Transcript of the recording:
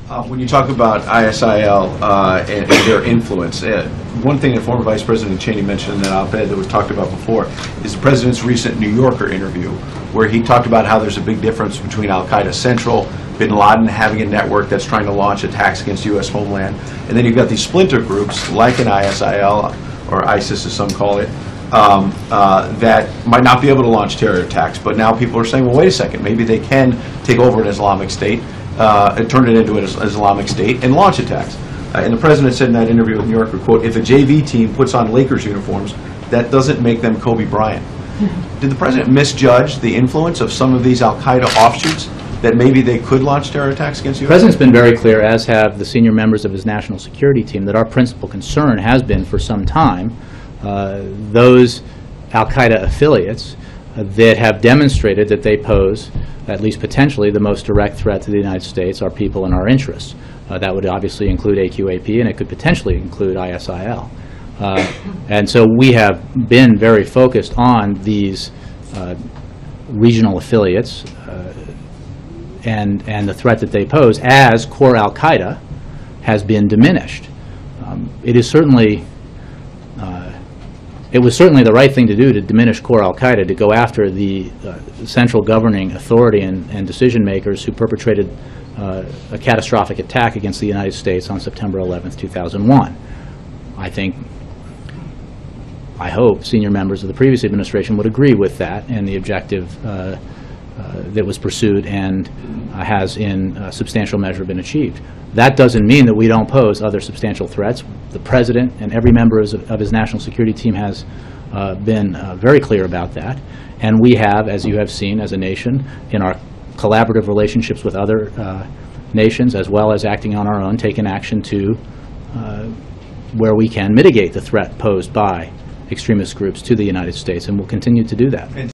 When you talk about ISIL and their influence, one thing that former Vice President Cheney mentioned in that op-ed that was talked about before is the President's recent New Yorker interview, where he talked about how there's a big difference between Al-Qaeda Central, bin Laden having a network that's trying to launch attacks against U.S. homeland, and then you've got these splinter groups like an ISIL, or ISIS as some call it, that might not be able to launch terror attacks, but now people are saying, well, wait a second, maybe they can take over an Islamic State, and turn it into an Islamic State and launch attacks. And the President said in that interview with New Yorker, quote, if a JV team puts on Lakers uniforms, that doesn't make them Kobe Bryant. Did the President misjudge the influence of some of these Al-Qaeda offshoots that maybe they could launch terror attacks against you? The President's been very clear, as have the senior members of his national security team, that our principal concern has been for some time those Al-Qaeda affiliates that have demonstrated that they pose, at least potentially, the most direct threat to the United States, our people, and our interests. That would obviously include AQAP, and it could potentially include ISIL. And so we have been very focused on these regional affiliates and the threat that they pose as core Al-Qaeda has been diminished. It was certainly the right thing to do to diminish core Al-Qaeda, to go after the central governing authority and decision makers who perpetrated a catastrophic attack against the United States on September 11th, 2001. I hope senior members of the previous administration would agree with that and the objective that was pursued and has in substantial measure been achieved. That doesn't mean that we don't pose other substantial threats. The President and every member of his national security team has been very clear about that. And we have, as you have seen as a nation, in our collaborative relationships with other nations, as well as acting on our own, taken action to, where we can, mitigate the threat posed by extremist groups to the United States, and we'll continue to do that.